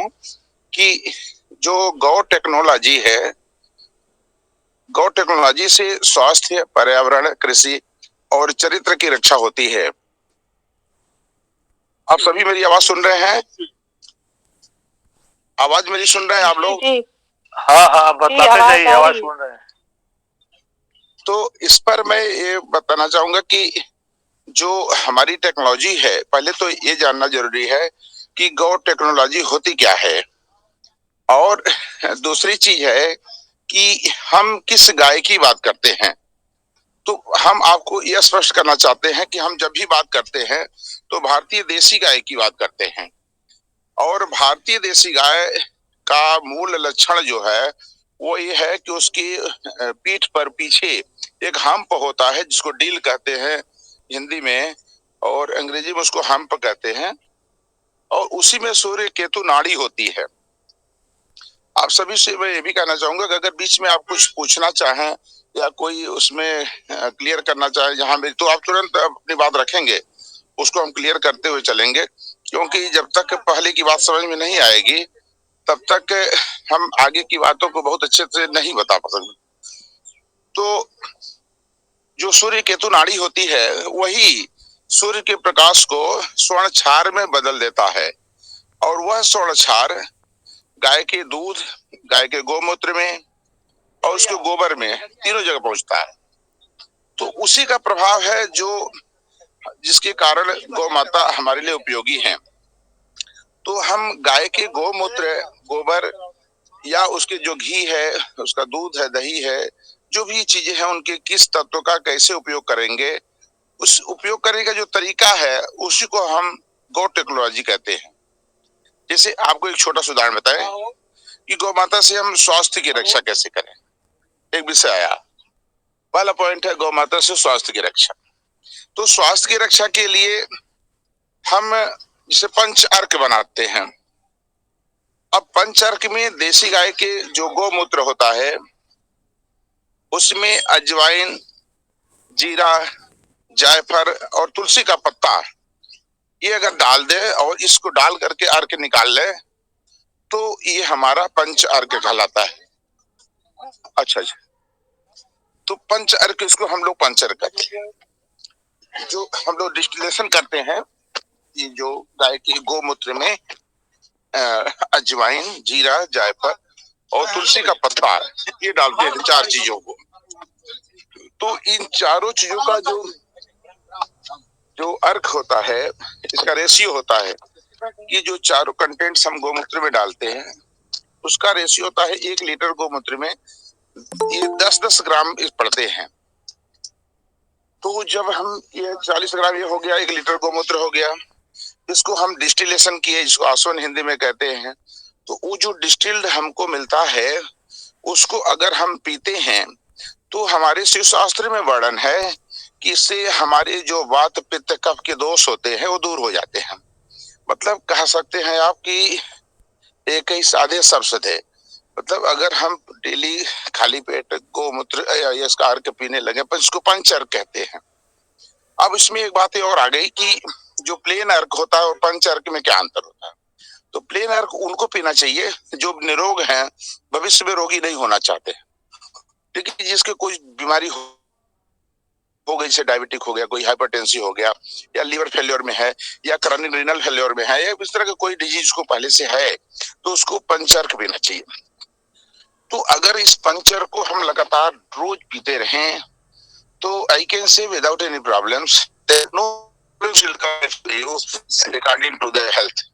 हूँ कि जो गौ टेक्नोलॉजी है, गौ टेक्नोलॉजी से स्वास्थ्य, पर्यावरण, कृषि और चरित्र की रक्षा होती है। आप सभी मेरी आवाज सुन रहे हैं? आवाज मेरी सुन रहे हैं आप लोग? जी हाँ हाँ, बताते जाइए, आवाज सुन रहे हैं। तो इस पर मैं ये बताना चाहूंगा कि जो हमारी टेक्नोलॉजी है, पहले तो ये जानना जरूरी है कि गौ टेक्नोलॉजी होती क्या है, और दूसरी चीज है कि हम किस गाय की बात करते हैं। तो हम आपको यह स्पष्ट करना चाहते हैं कि हम जब भी बात करते हैं तो भारतीय देसी गाय की बात करते हैं, और भारतीय देसी गाय का मूल लक्षण जो है वो ये है कि उसकी पीठ पर पीछे एक हम्प होता है, जिसको डील कहते हैं हिंदी में, और अंग्रेजी में उसको हम्प कहते हैं, और उसी में सूर्य केतु नाड़ी होती है। आप सभी से मैं ये भी कहना चाहूंगा कि अगर बीच में आप कुछ पूछना चाहें या कोई उसमें क्लियर करना चाहे जहां भी, तो आप तुरंत अपनी बात रखेंगे, उसको हम क्लियर करते हुए चलेंगे, क्योंकि जब तक पहले की बात समझ में नहीं आएगी तब तक हम आगे की बातों को बहुत अच्छे से नहीं बता पाएंगे। तो जो सूर्य केतु नाड़ी होती है वही सूर्य के प्रकाश को स्वर्ण क्षार में बदल देता है, और वह स्वर्ण क्षार गाय के दूध, गाय के गोमूत्र में और उसके गोबर में तीनों जगह पहुंचता है। तो उसी का प्रभाव है जो जिसके कारण गौ माता हमारे लिए उपयोगी है। तो हम गाय के गोमूत्र, गोबर या उसके जो घी है, उसका दूध है, दही है, जो भी चीजें हैं उनके किस तत्व का कैसे उपयोग करेंगे, उस उपयोग करने का जो तरीका है उसी को हम गौ टेक्नोलॉजी कहते हैं। जैसे आपको एक छोटा सा उदाहरण बताएं कि गौ माता से हम स्वास्थ्य की रक्षा कैसे करें। एक विषय आया, पहला पॉइंट है गौ माता से स्वास्थ्य की रक्षा। तो स्वास्थ्य की रक्षा के लिए हम जिसे पंच अर्क बनाते हैं। अब पंच अर्क में देसी गाय के जो गोमूत्र होता है उसमें अजवाइन, जीरा, जायफल और तुलसी का पत्ता, ये अगर डाल दे और इसको डाल करके अर्क निकाल ले तो ये हमारा पंच अर्क कहलाता है। अच्छा अच्छा, तो पंच अर्क, इसको हम लोग पंच अर्क कहते हैं। जो हम लोग डिस्टिलेशन करते हैं, ये जो गाय के गोमूत्र में अजवाइन, जीरा, जायफल और तुलसी का पत्ता, ये डालते हैं, चार चीजों को। तो इन चारों चीजों का जो जो अर्क होता है, इसका रेशियो होता है कि जो चारों कंटेंट्स हम गोमूत्र में डालते हैं उसका रेशियो होता है 1 लीटर गोमूत्र में ये 10-10 ग्राम पड़ते हैं। तो जब हम ये 40 ग्राम ये हो गया, 1 लीटर गोमूत्र हो गया, इसको हम डिस्टिलेशन किए, जिसको आसवन हिंदी में कहते हैं। तो वो जो डिस्टिल्ड हमको मिलता है उसको अगर हम पीते हैं तो हमारे शिव शास्त्र में वर्णन है कि इससे हमारे जो वात पित्त कफ के दोष होते हैं वो दूर हो जाते हैं। मतलब कह सकते हैं आप कि एक ही साधे सब सधे। मतलब अगर हम डेली खाली पेट गोमूत्र या इसका अर्क पीने लगे पर इसको पंच अर्क कहते हैं। अब इसमें एक बात और आ गई कि जो प्लेन अर्क होता है और पंच अर्क में क्या अंतर होता है। तो प्लेन अर्क उनको पीना चाहिए जो निरोग हैं, भविष्य में रोगी नहीं होना चाहते, लेकिन जिसके कोई बीमारी हो गई, जैसे डायबिटिक हो गया, कोई हाइपरटेंसिव हो गया, या लीवर फेल्योर में है, या क्रॉनिक रीनल फेल्योर में है, या इस तरह का कोई डिजीज को पहले से है, तो उसको पंचर्क पीना चाहिए। तो अगर इस पंचर को हम लगातार रोज पीते रहें तो I can say without any problems, no regarding to the health.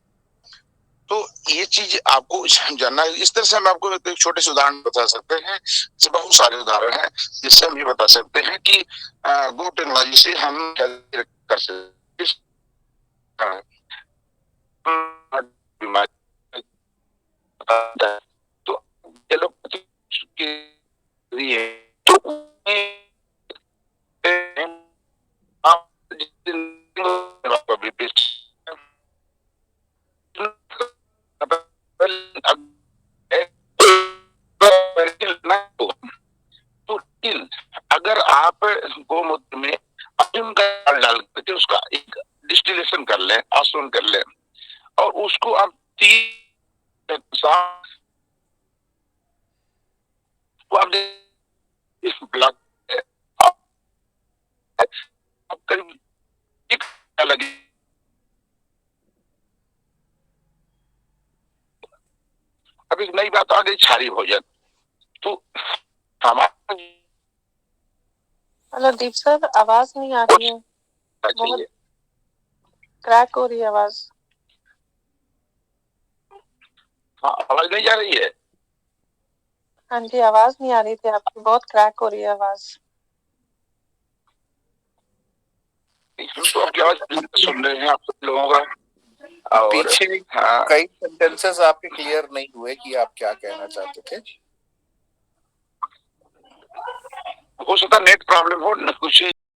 तो ये चीज आपको जानना है। इस तरह से हम आपको एक छोटे से उदाहरण बता सकते हैं, बहुत सारे उदाहरण हैं जिससे हम ये बता सकते हैं कि गो टेक्नोलॉजी से हम कर सकते तो अगर आप गोमूत्र में अर्जुन का डाल करके उसका एक डिस्टिलेशन कर लें, आसवन कर लें, और उसको आप तो आप इस ब्लॉक आप करीब एक लगे। अब एक नई बात आ गई, क्षारीय भोजन। तो हमारा हेलो दीप सर, आवाज नहीं आ रही है, बहुत क्रैक हो रही है आवाज। हाँ, आवाज नहीं जा रही है? हाँ जी, आवाज नहीं आ रही थी आपकी, बहुत क्रैक हो रही है आवाज। हम तो आपकी आवाज सुन रहे हैं, आप सब लोगों का। और पीछे कई सेंटेंसेस आपके क्लियर नहीं हुए कि आप क्या कहना चाहते थे। हो सकता नेट प्रॉब्लम हो, कुछ